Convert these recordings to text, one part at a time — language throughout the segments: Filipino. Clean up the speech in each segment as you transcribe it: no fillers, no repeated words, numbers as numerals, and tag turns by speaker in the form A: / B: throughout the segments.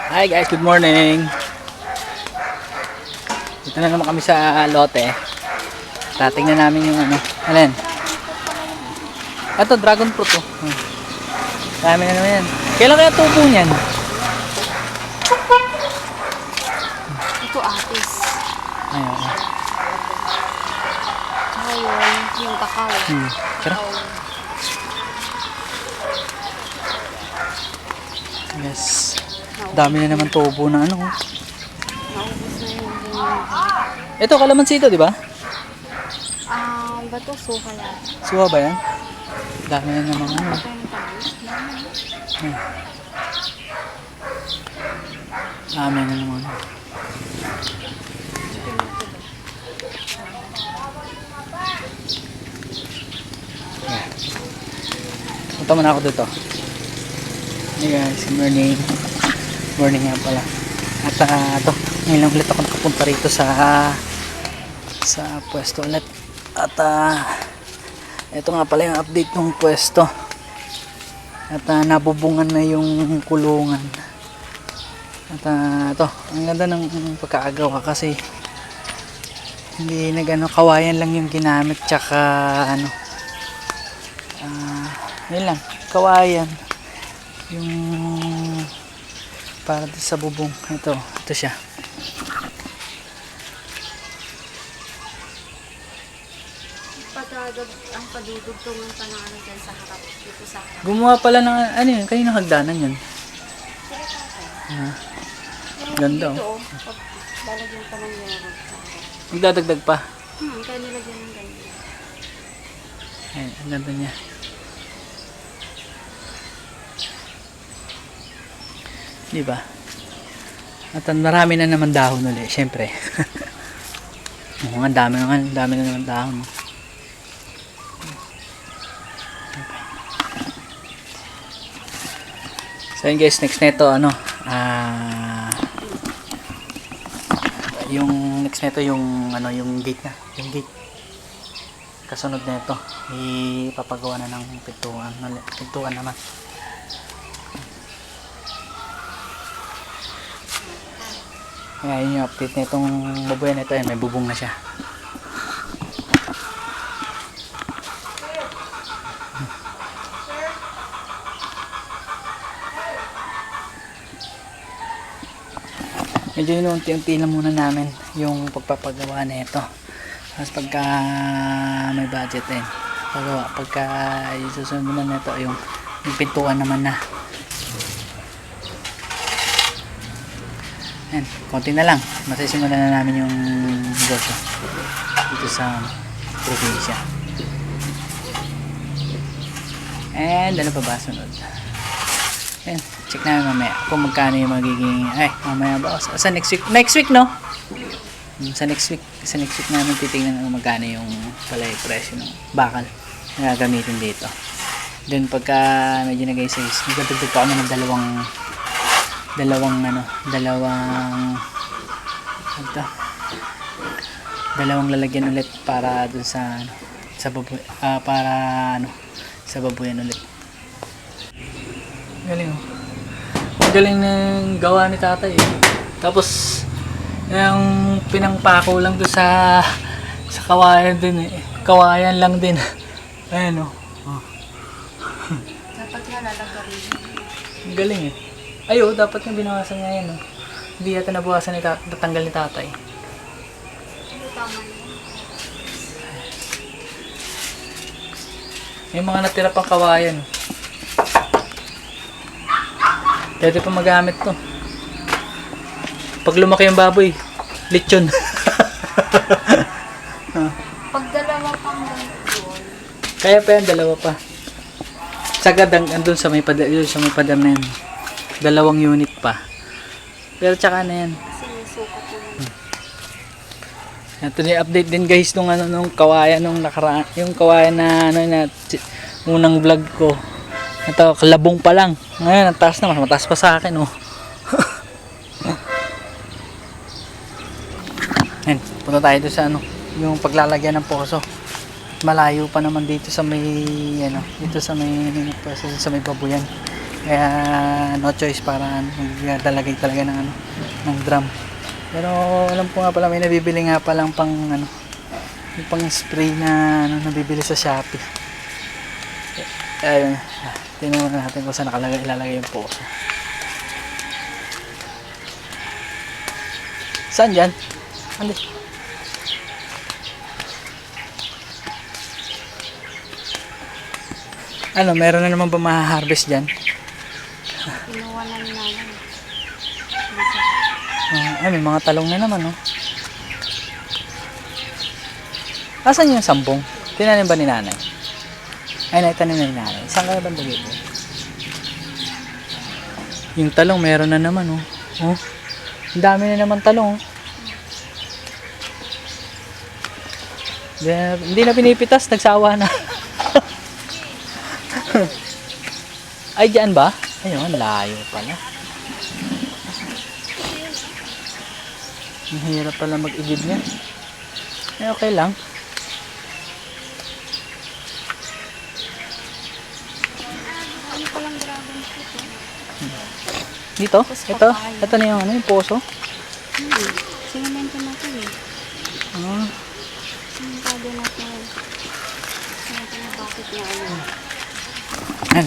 A: Hi guys, good morning. Dito na naman kami sa lote. Tatingnan namin yung ano. Alin? Ito, dragon fruit oh. Dami na naman yan. Kailan kaya tubo niyan?
B: Ito atis.
A: Ayun.
B: Tsaka yung kakao.
A: Tara. Yes. Dami na naman tubo na ano.
B: Naubos na yung
A: Ito, kalamansi ito, di ba?
B: bato suka yan.
A: Suha ba yan? Dami na naman ano.
B: Ito yung tamis.
A: Dami na naman. Punta muna ako dito. Hey guys, good morning. Morning nga pala. At ito, ngayon lang ulit ako nakapunta rito sa pwesto ulit. At ito nga pala yung update ng pwesto. At nabubungan na yung kulungan. At ito, ang ganda ng pagkakagawa kasi hindi nagano, kawayan lang yung ginamit, tsaka ano, yun lang, kawayan yung para sa bubong. Ito siya.
B: Ang padudugtungan pa ng ano dyan sa harap. Dito sa harap.
A: Gumawa pala ng ano yun, kanina hagdanan yun. Ganda oh.
B: Lalagyan pa ng yero.
A: Magdadagdag pa.
B: Kaya nilagyan ng ganyan.
A: Ayan, ang ganda niya. Diba? At marami na naman dahon ulit, syempre. Ang dami na naman dahon. So yun guys, next neto ano, yung next neto yung ano, yung gate na, yung gate. Kasunod nito, ipapagawa na ng pintuan naman. Kaya yun yung update na itong baboyan nito, may bubong na siya. Medyo unti-unti lang muna namin yung pagpapagawa na ito. Tapos pagka may budget din, pagka isusunod na ito yung pintuan naman na. Ayan, konti na lang. Masisimulan na namin yung negosyo dito sa probinsya. And ano pa ba sunod? Ayan, check namin mamaya kung magkano yung magiging, mamaya ba? Sa next week no? Sa next week namin titingnan kung magkano yung palay presyo ng bakal na gagamitin dito. Then pagka medyo nag-size, magdadagdag pa kami ng dalawang lalagyan ulit para dun sa baboy, sa baboyan ulit. Galing oh. Ang galing ng gawa ni tatay eh. Tapos yung pinangpako lang doon sa kawayan din eh. Kawayan lang din. Ayan oh.
B: Dapat nga lalagarin.
A: Ang galing eh. Ayo, dapat nga binawasan niya yan oh. Hindi yata nabawasan natanggal ni tatay.
B: Ano tama niya?
A: Yung mga natira pang kawayan. Pwede pa magamit to. Pag lumaki yung baboy, lechon.
B: Pag dalawa pang ganito,
A: Kaya pa yan, dalawa pa. Sagad andun sa may padam na yan. 2 unit pa. Pero tsaka na yan.
B: sinusukat yun.
A: Ito na update din guys nung kawayan nung nakaraan, yung kawayan na unang vlog ko. Ito, kalabong pa lang. Ngayon, ang taas na, mas mataas pa sa akin oh. Ayan, punta tayo doon sa yung paglalagyan ng poso. Malayo pa naman dito sa may dito sa may babuyan. Kaya no choice para magdalagay talaga ng ano, ng drum. Pero alam ko nga pala may nabibili nga palang pang ano, yung pang spray na ano, nabibili sa Shopee. Ayun, tingnan natin kung saan ilalagay yung poso. Saan dyan? Andi. Ano, meron na naman ba ma-harvest dyan?
B: Kinuha na ni nanay.
A: Ay, may mga talong na naman, oh. Asan yung sambong? Tinanim ba ni nanay? Ay, naitanim na ni nanay. Saan kaya banda dito? Yung talong, meron na naman, oh. Oh, ang dami na naman talong, oh. Hindi na pinipitas, nagsawa na. Ay, dyan ba? Ayun, layo pala. Ang hirap pala mag-igib niya. Eh, okay lang.
B: Ano palang dragon fruit eh?
A: Dito? Ito na yung ano, yung poso.
B: Sinamento natin eh.
A: Ah,
B: Simentado natin. Sinamento na bakit na ano.
A: yan.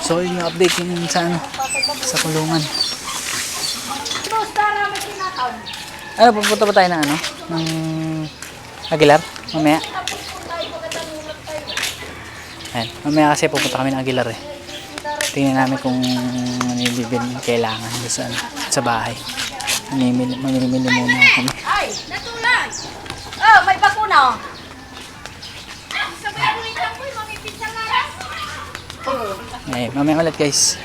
A: So, yun yung update yung sa ano, sa kulungan. Ano, pupunta pa tayo ng ano? Ng Aguilar? Mamaya? Ayan, mamaya kasi pupunta kami ng Aguilar eh. Tingnan namin kung ano yung bibili kailangan sa, ano, sa bahay. Mamimili muna kami.
C: Ay, natulan! Oh, may bakuna! Sabay ko rin lang po, mamipinsa nga lang.
A: Ay, mamaya ulit guys.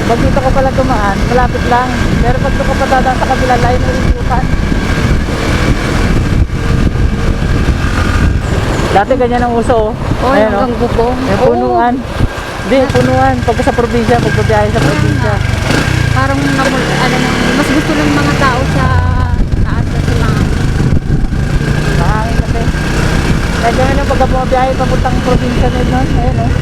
A: Pag dito ko pala dumaan, malapit lang. Pero pag dito ko pa dadaan sa kabila, layo na rin yukan. Dati ganyan ang uso, oh. Ayan, oh.
B: Hanggang bubong.
A: May punuan. Hindi, punuan. Pagka sa probinsya, pagbabiyahe sa probinsya.
B: Parang mas gusto lang mga tao sa taas na sila.
A: Mahangin kasi. Kaya ganyan ang pagka bumabiyahe papuntang probinsya na yun. Ayan, oh.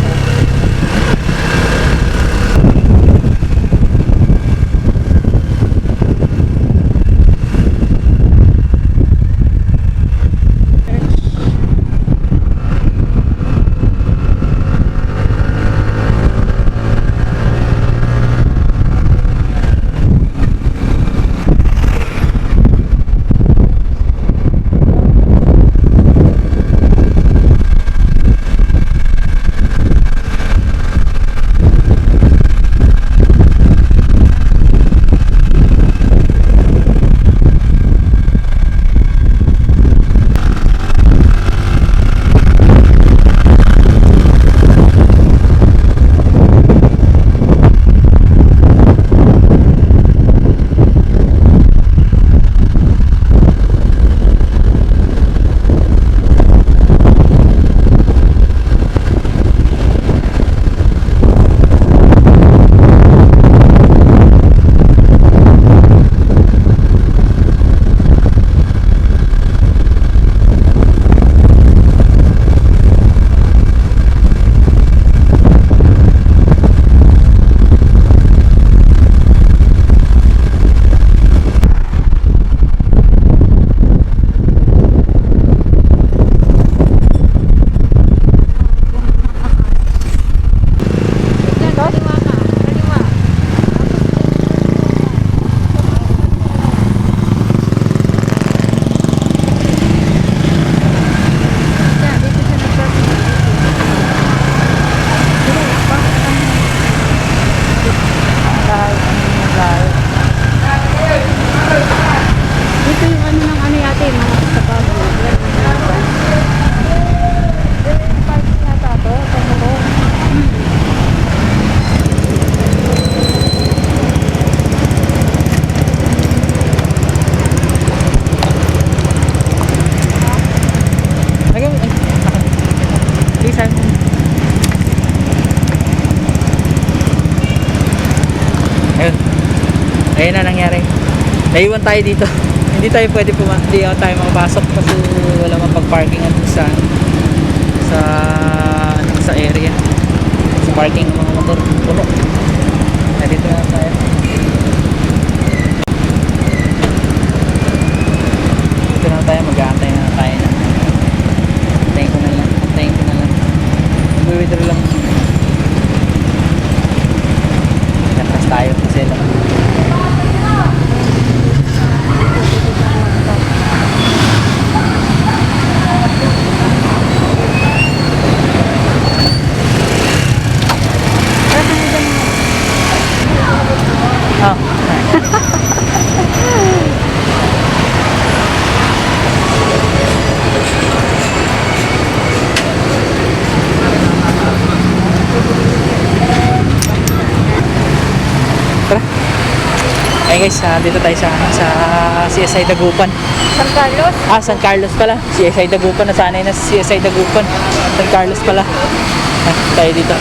A: Ayun na nangyari. Naiwan tayo dito. Hindi tayo pwede hindi tayo makapasok kasi wala mang pag-parkingan sa area. Sa parking ng mga motor puno. Kaya dito na tayo. Dito na tayo, mag-aantay na tayo na. Antayin ko na lang. Mag-withdraw lang. Tapos tayo kasi lang. Oh. Tara. Ay guys, dito tayo sa CSI Dagupan.
B: San Carlos.
A: San Carlos pala. CSI Dagupan. Nasanay na sa CSI Dagupan. San Carlos pala. Tayo dito.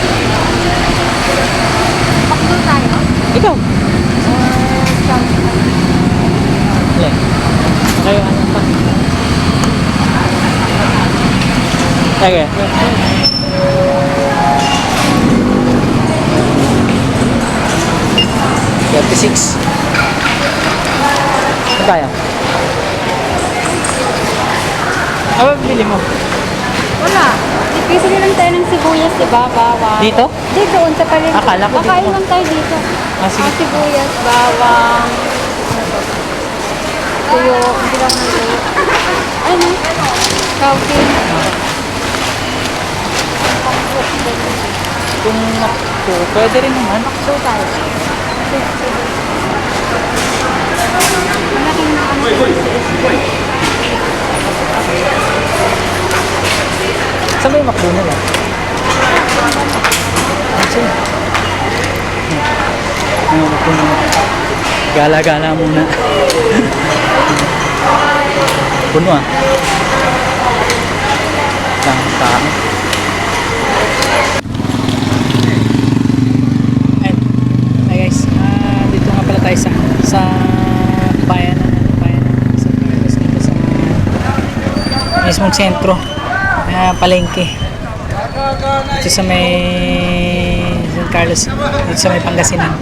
B: Pakdo tayo.
A: Ikaw.
B: San
A: Wala. Okay, ano pa? Okay. $36. Saan tayo? Ano ba bili mo?
B: Wala. Ipisa lang tayo ng sibuyas, diba? Bawang.
A: Dito?
B: Dito, doon sa paligid.
A: Akala ko dito.
B: Kakain lang tayo dito.
A: Sige.
B: Sibuyas, bawang. Tuyo. Hindi lang ng tuyo. Ano? Coffee.
A: Kung makto, pwede rin naman.
B: Pakdo tayo. Malaking na ano.
A: Saan ba yung makto nila? Saan? Ano makto nila? Gala-gala muna. Puno ah. Tama. Hey guys, dito nga pala tayo sa bayan sa Carlos, dito sa mismong sentro, palengke. Dito sa may San Carlos, dito sa may Pangasinan.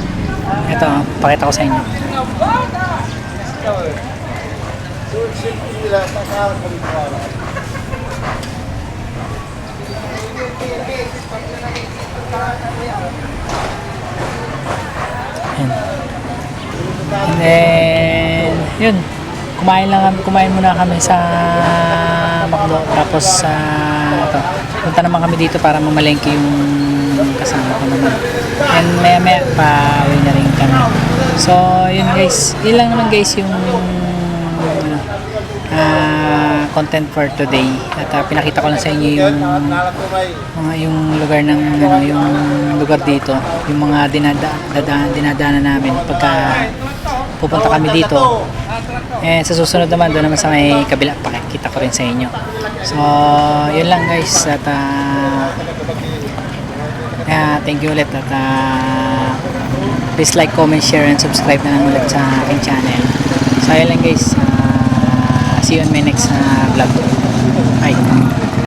A: Ito, pakita ko sa inyo. And then, yun, kumain muna kami sa McDo, tapos ito, punta naman kami dito para mamalengke yung kasama ko naman, and maya pa-uwi na rin kami. So yun guys, yun lang naman guys yung content for today, at pinakita ko lang sa inyo yung lugar ng yung lugar dito, yung mga dinadaanan namin pagka pupunta kami dito. And sa susunod naman, doon naman sa may kabila, pakikita ko rin sa inyo. So yun lang guys, at thank you ulit, at please like, comment, share, and subscribe na lang ulit sa aking channel. So yun lang guys, see you on my next vlog. Bye.